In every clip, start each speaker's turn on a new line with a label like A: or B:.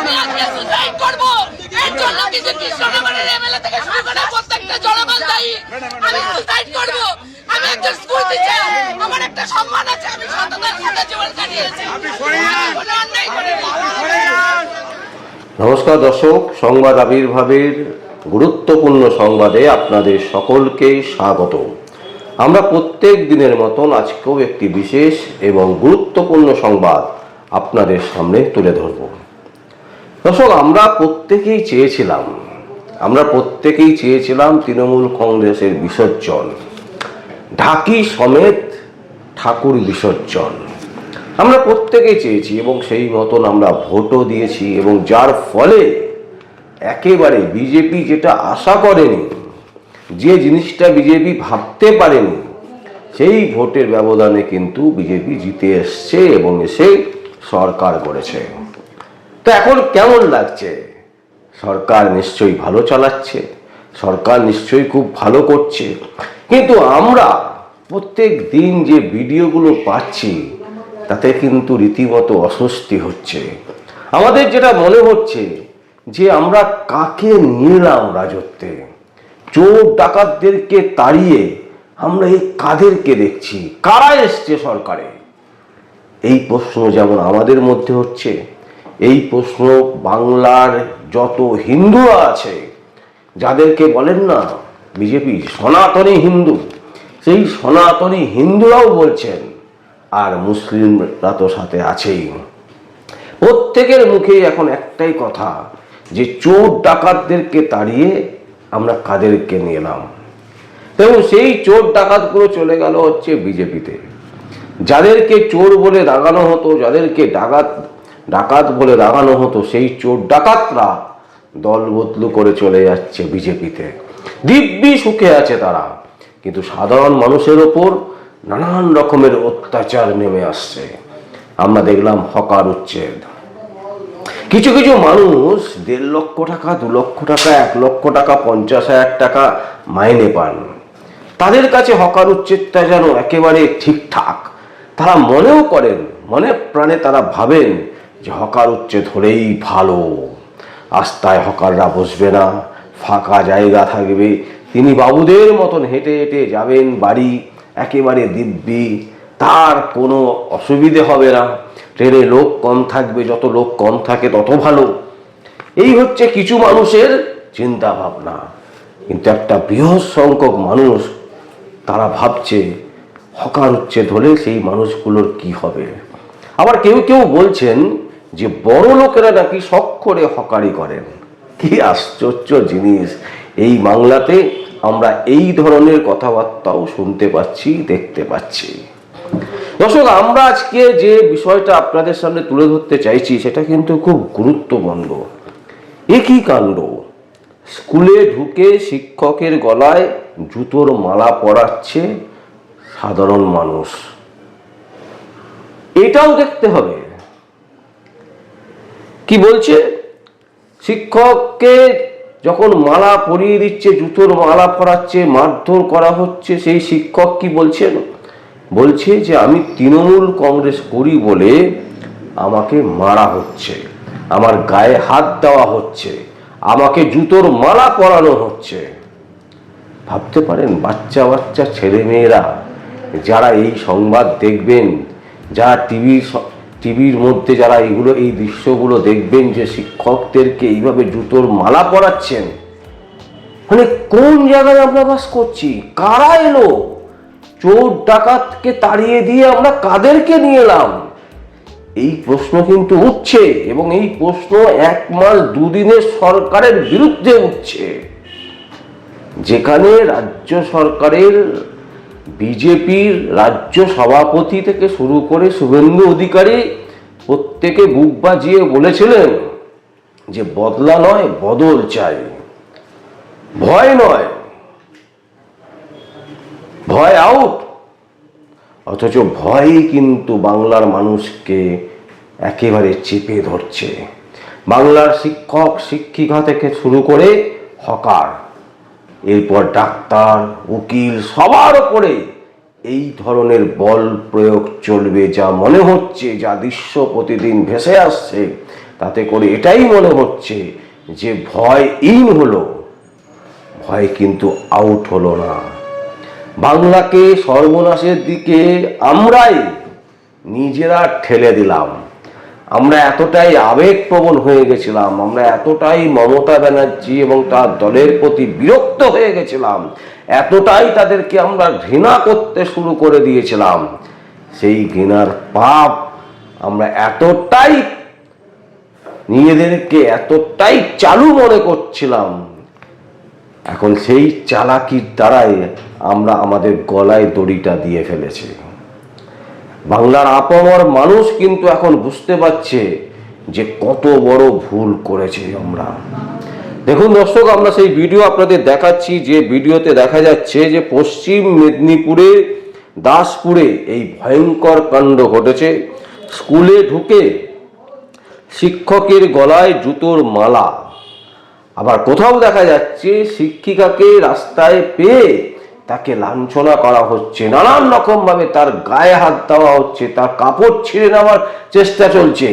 A: আমি আজকে সুসাইড করব। এর জন্য কিছু কৃষ্ণনগরের এমএলএ থেকে শুরু করে প্রত্যেকটা জনগণ দায়ী। আমি সুসাইড করব। আমি একজন স্কুল টিচার, আমার একটা সম্মান আছে, আমি সততার সাথে জীবন কাটিয়েছি। আমি কোনো অন্যায় করিনি।
B: নমস্কার দর্শক, সংবাদ আবির্ভাবের গুরুত্বপূর্ণ সংবাদে আপনাদের সকলকে স্বাগত। আমরা প্রত্যেক দিনের মতন আজকেও একটি বিশেষ এবং গুরুত্বপূর্ণ সংবাদ আপনাদের সামনে তুলে ধরব। দর্শক, আমরা প্রত্যেকেই চেয়েছিলাম তৃণমূল কংগ্রেসের বিসর্জন, ঢাকি সমেত ঠাকুর বিসর্জন। আমরা প্রত্যেকেই চেয়েছি এবং সেই মতন আমরা ভোটও দিয়েছি, এবং যার ফলে একেবারে বিজেপি যেটা আশা করেনি, যে জিনিসটা বিজেপি ভাবতে পারেনি, সেই ভোটের ব্যবধানে কিন্তু বিজেপি জিতে এসছে এবং এসে সরকার গড়েছে। তো এখন কেমন লাগছে? সরকার নিশ্চয়ই ভালো চালাচ্ছে, সরকার নিশ্চয়ই খুব ভালো করছে, কিন্তু আমরা প্রত্যেক দিন যে ভিডিওগুলো পাচ্ছি তাতে কিন্তু রীতিমতো অস্বস্তি হচ্ছে। আমাদের যেটা মনে হচ্ছে যে আমরা কাকে নিলাম রাজত্বে, চোর ডাকাতদেরকে তাড়িয়ে আমরা এই কাদেরকে দেখছি, কারা এসছে সরকারে? এই প্রশ্ন যেমন আমাদের মধ্যে হচ্ছে, এই প্রশ্ন বাংলার যত হিন্দুরা আছে, যাদেরকে বলেন না বিজেপি সনাতনী হিন্দু, সেই সনাতনী হিন্দুরাও বলছেন, আর মুসলিমরা তো সাথে আছেই। প্রত্যেকের মুখেই এখন একটাই কথা, যে চোর ডাকাতদেরকে তাড়িয়ে আমরা কাদেরকে নিলাম। এবং সেই চোর ডাকাতগুলো চলে গেল হচ্ছে বিজেপিতে। যাদেরকে চোর বলে রাগানো হতো, যাদেরকে ডাকাত বলে রাগানো হতো, সেই চোর ডাকাতরা দল বদলু করে চলে যাচ্ছে বিজেপিতে। দিব্যি সুখে আছে তারা, কিন্তু সাধারণ মানুষের ওপর নানান রকমের অত্যাচার নেমে আসছে। আমরা দেখলাম হকার উচ্ছেদ, কিছু কিছু মানুষ 1.5 লক্ষ টাকা, 2 লক্ষ টাকা, 1 লক্ষ টাকা, 50,000 টাকা মাইনে পান। তাদের কাছে হকার উচ্ছেদটা যেন একেবারে ঠিকঠাক। তারা মনেও করেন, মনে প্রাণে তারা ভাবেন যে হকার উচ্ছেদ হলেই ভালো, রাস্তায় হকাররা বসবে না, ফাঁকা জায়গা থাকবে, তিনি বাবুদের মতন হেঁটে হেঁটে যাবেন বাড়ি, একেবারে দিব্যি, তার কোনো অসুবিধে হবে না, ট্রেনে লোক কম থাকবে, যত লোক কম থাকে তত ভালো। এই হচ্ছে কিছু মানুষের চিন্তা ভাবনা। কিন্তু একটা বৃহৎ সংখ্যক মানুষ তারা ভাবছে হকার উচ্ছেদ হলে সেই মানুষগুলোর কি হবে। আবার কেউ কেউ বলছেন যে বড় লোকেরা নাকি শখ করে হকারি করেন। কি আশ্চর্য জিনিস! এই বাংলাতে আমরা এই ধরনের কথাবার্তাও শুনতে পাচ্ছি, দেখতে পাচ্ছি। দর্শক, আমরা আজকে যে বিষয়টা আপনাদের সামনে তুলে ধরতে চাইছি সেটা কিন্তু খুব গুরুত্বপূর্ণ। একই কাণ্ড, স্কুলে ঢুকে শিক্ষকের গলায় জুতোর মালা পরাচ্ছে সাধারণ মানুষ। এটাও দেখতে হবে। কি বলছে? শিক্ষককে যখন মালা পরিয়ে দিচ্ছে, জুতোর মালা পরাচ্ছে, মারধর করা হচ্ছে, সেই শিক্ষক কি বলছেন? বলছে যে আমি তৃণমূল কংগ্রেস করি বলে আমাকে মারা হচ্ছে, আমার গায়ে হাত দেওয়া হচ্ছে, আমাকে জুতোর মালা পরানো হচ্ছে। ভাবতে পারেন, বাচ্চা বাচ্চা ছেলে মেয়েরা যারা এই সংবাদ দেখবেন, যারা টিভির মধ্যে যারা এই দৃশ্যগুলো দেখবেন, যে শিক্ষকদেরকে এইভাবে জুতোর মালা পরাচ্ছেন, মানে কোন জায়গায় আমরা বাস করছি? কারা এলো? চোর ডাকাতকে তাড়িয়ে দিয়ে আমরা কাদেরকে নিয়ে এলাম? এই প্রশ্ন কিন্তু উঠছে, এবং এই প্রশ্ন 1 মাস 2 দিনের সরকারের বিরুদ্ধে উঠছে, যেখানে রাজ্য সরকারের বিজেপির রাজ্য সভাপতি থেকে শুরু করে শুভেন্দু অধিকারী প্রত্যেকে বুক বাজিয়ে বলেছিলেন যে বদলা নয়, বদল চাই, ভয় নয়, ভয় আউট। অথচ ভয়ই কিন্তু বাংলার মানুষকে একেবারে চেপে ধরছে। বাংলার শিক্ষক শিক্ষিকা থেকে শুরু করে হকার, এরপর ডাক্তার, উকিল, সবার উপরে এই ধরনের বল প্রয়োগ চলবে, যা মনে হচ্ছে, যা দৃশ্য প্রতিদিন ভেসে আসছে, তাতে করে এটাই মনে হচ্ছে যে ভয় ইন হলো, ভয় কিন্তু আউট হলো না। বাংলাকে সর্বনাশের দিকে আমরাই নিজেরা ঠেলে দিলাম। আমরা এতটাই আবেগপ্রবণ হয়ে গেছিলাম, আমরা এতটাই মমতা ব্যানার্জি এবং তার দলের প্রতি বিরক্ত হয়ে গেছিলাম, এতটাই তাদেরকে আমরা ঘৃণা করতে শুরু করে দিয়েছিলাম, সেই ঘৃণার পাপ আমরা এতটাই নিজেদেরকে এতটাই চালু মনে করছিলাম, এখন সেই চালাকির দ্বারাই আমরা আমাদের গলায় দড়িটা দিয়ে ফেলেছি। বাংলার আপামর মানুষ কিন্তু এখন বুঝতে পারছে যে কত বড় ভুল করেছে আমরা। দেখুন দর্শক, আমরা সেই ভিডিও আপনাদের দেখাচ্ছি, যে ভিডিওতে দেখা যাচ্ছে যে পশ্চিম মেদিনীপুরে দাসপুরে এই ভয়ঙ্কর কাণ্ড ঘটেছে। স্কুলে ঢুকে শিক্ষকের গলায় জুতোর মালা, আবার কোথাও দেখা যাচ্ছে শিক্ষিকাকে রাস্তায় পেয়ে তাকে লাঞ্ছনা করা হচ্ছে, নানান রকম ভাবে তার গায়ে হাত দেওয়া হচ্ছে, তার কাপড় ছিঁড়ে নেওয়ার চেষ্টা চলছে।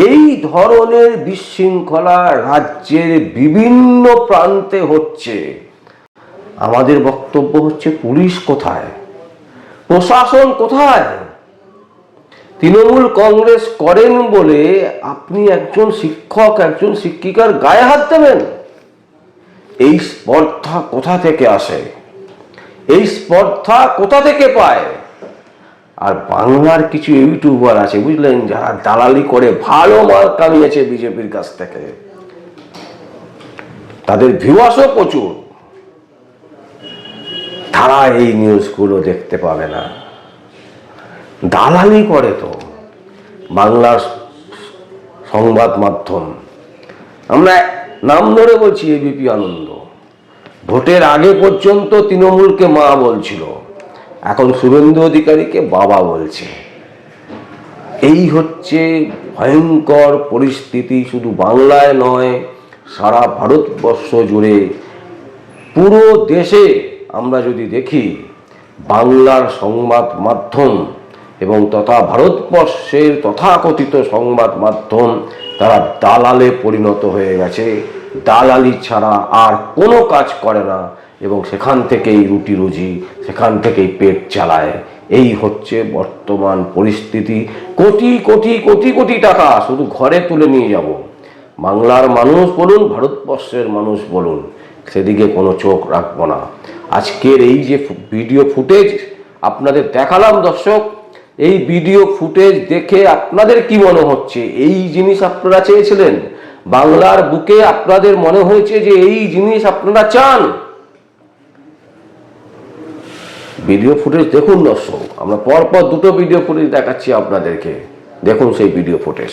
B: এই ধরনের বিশৃঙ্খলা রাজ্যের বিভিন্ন প্রান্তে হচ্ছে। আমাদের বক্তব্য হচ্ছে, পুলিশ কোথায়, প্রশাসন কোথায়? তৃণমূল কংগ্রেস করেন বলে আপনি একজন শিক্ষক, একজন শিক্ষিকার গায়ে হাত দেবেন? এই স্পর্ধা কোথা থেকে আসে? এই স্পর্ধা কোথা থেকে পায়? আর বাংলার কিছু ইউটিউবার আছে, বুঝলেন, যারা দালালি করে ভালো মাল কামিয়েছে বিজেপির কাছ থেকে, তাদের ভিউয়ার্সও প্রচুর, তারা এই নিউজগুলো দেখতে পাবে না। দালালি করে তো বাংলার সংবাদ মাধ্যম। আমরা নাম ধরে বলছি, এবিপি আনন্দ ভোটের আগে পর্যন্ত তৃণমূলকে মা বলছিল, এখন শুভেন্দু অধিকারীকে বাবা বলছে। এই হচ্ছে ভয়ঙ্কর পরিস্থিতি, শুধু বাংলায় নয়, সারা ভারতবর্ষ জুড়ে, পুরো দেশে। আমরা যদি দেখি, বাংলার সংবাদ মাধ্যম এবং তথা ভারতবর্ষের তথাকথিত সংবাদ মাধ্যম, তারা দালালে পরিণত হয়ে গেছে। দালালি ছাড়া আর কোনো কাজ করে না, এবং সেখান থেকেই রুটি রুজি, সেখান থেকেই পেট চালায়। এই হচ্ছে বর্তমান পরিস্থিতি। কোটি কোটি কোটি কোটি টাকা শুধু ঘরে তুলে নিয়ে যাব। বাংলার মানুষ বলুন, ভারতবর্ষের মানুষ বলুন, সেদিকে কোনো চোখ রাখবো না। আজকের এই যে ভিডিও ফুটেজ আপনাদের দেখালাম দর্শক, এই ভিডিও ফুটেজ দেখে আপনাদের কি মনে হচ্ছে? এই জিনিস আপনারা চেয়েছিলেন? বাংলার বুকে আপনাদের মনে হয়েছে যে এই জিনিস আপনারা চান? ভিডিও ফুটেজ দেখুন দর্শক, আমরা পরপর দুটো ভিডিও ফুটেজ দেখাচ্ছি আপনাদেরকে, দেখুন সেই ভিডিও ফুটেজ।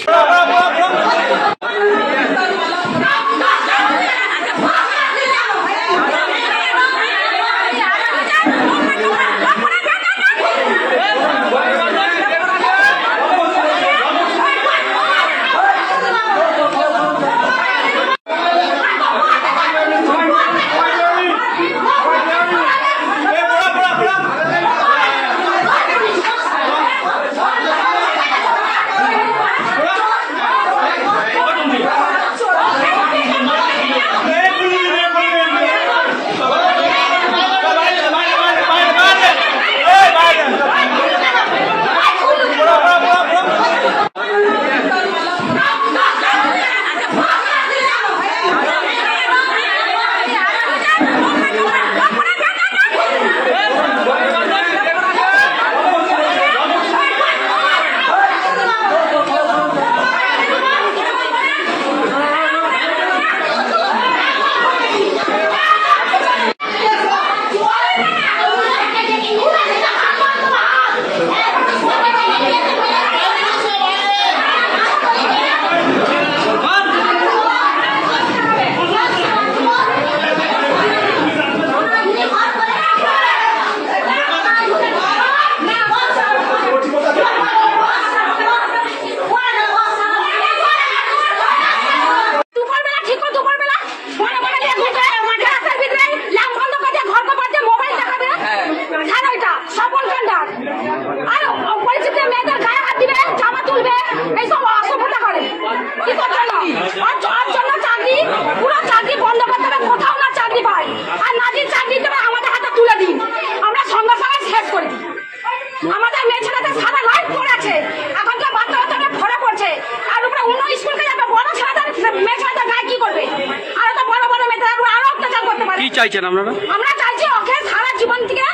C: চাইছেন আপনারা?
D: আমরা চাইছি ওকে সারা জীবন থেকে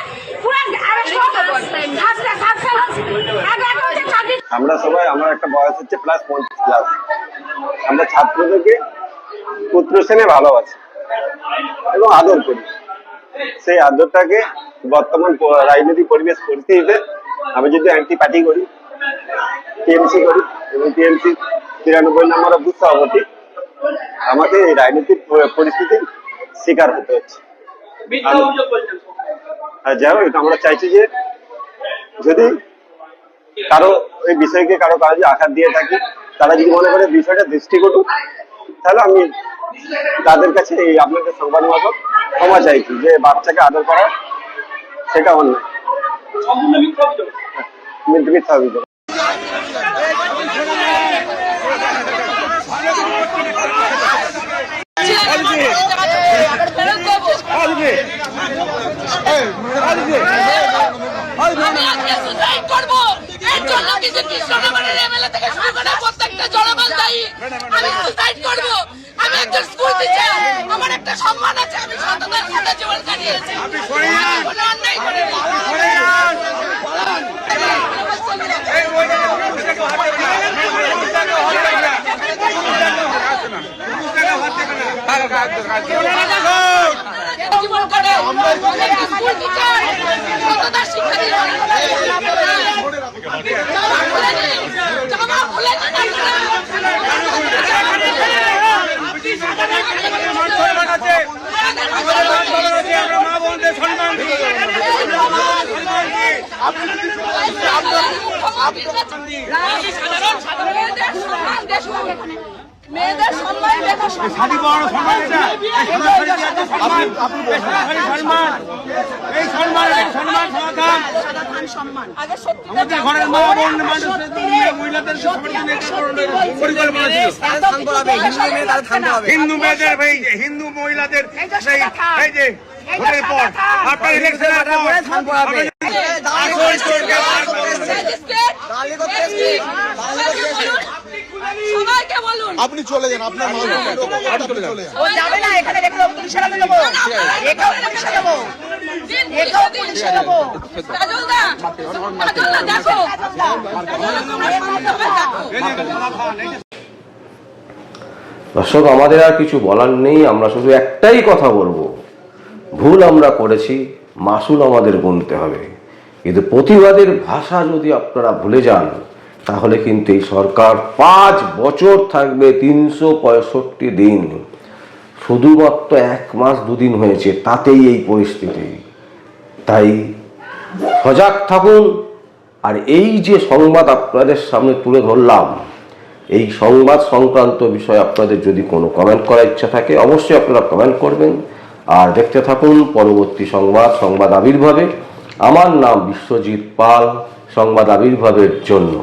D: পুরো অ্যারেস্ট
E: আমরা সবাই, আমার একটা বয়স হচ্ছে প্লাস 50+। আমরা ছাত্রদেরকে পুত্র শ্রেণী ভালোবাসি এবং আদর করি। সেই আদরটাকে বর্তমান রাজনৈতিক পরিবেশ পরিস্থিতিতে আমি যদি অ্যান্টি পার্টি করি, টিএমসি করি এবং টিএমসি 93 নম্বর বুথ সভাপতি, আমাকে এই রাজনৈতিক পরিস্থিতির শিকার হতে হচ্ছে। যাই হোক, আমরা চাইছি যে যদি কারো এই বিষয়কে কারো কাজে আঘাত দিয়ে থাকি, তারা যদি মনে করে বিষয়টা দৃষ্টিকটু, তাহলে আমি তাদের কাছে এই আপনাদের সংবাদ মাধ্যম ক্ষমা চাইছি যে বাচ্চাকে আদর করা সেটা অন্যায়, মিথ্যা অভিযোগ।
A: আমি আজকে সুসাইড করব, এর জন্য কিছু কৃষ্ণনগরের এমএলএ থেকে শুরু করে প্রত্যেকটা জনগণ দায়ী। আমি সুসাইড করব, আমি একজন স্কুল টিচার, আমার একটা সম্মান আছে, আমি সততার সাথে জীবন কাটিয়েছি, কোনো অন্যায় করিনি। জীবন কাটে স্কুল টিচার, সততার শিক্ষা দিলাম। জামা খুলেনি মেয়েদের সম্মান দেখা
C: শাড়ি বড় সম্মান, এটা এই সম্মান সমাধান।
A: আগে সত্যি
C: আমাদের ঘরের মা বোন মানুষদের নিয়ে মহিলাদের পরিকল্পনা ছিল। হিন্দু মেয়েদের, হিন্দু মহিলাদের এই যে ভোটের পর আপনার ইলেকশনের পর
A: সবাইকে বলুন
F: আপনি চলে যান, আপনার চলে যান।
D: ও যাবে না, এখানে রেখে দেবো, পুলিশে দেবো, এটাও পুলিশে দেবো, এটাও পুলিশে দেবো।
A: কাজলদা দেখো,
B: দর্শক, আমাদের আর কিছু বলার নেই, আমরা শুধু একটাই কথা বলবো, ভুল আমরা করেছি, মাসুল আমাদের গুনতে হবে। কিন্তু প্রতিবাদের ভাষা যদি আপনারা ভুলে যান, তাহলে কিন্তু এই সরকার 5 বছর থাকবে, 365 দিন, শুধুমাত্র 1 মাস 2 দিন হয়েছে, তাতেই এই পরিস্থিতি। তাই সজাগ থাকুন। আর এই যে সংবাদ আপনাদের সামনে তুলে ধরলাম, এই সংবাদ সংক্রান্ত বিষয়ে আপনাদের যদি কোনো কমেন্ট করার ইচ্ছা থাকে, অবশ্যই আপনারা কমেন্ট করবেন। আর দেখতে থাকুন পরবর্তী সংবাদ আবির্ভাবে। আমার নাম বিশ্বজিৎ পাল, সংবাদ আবির্ভাবের জন্য।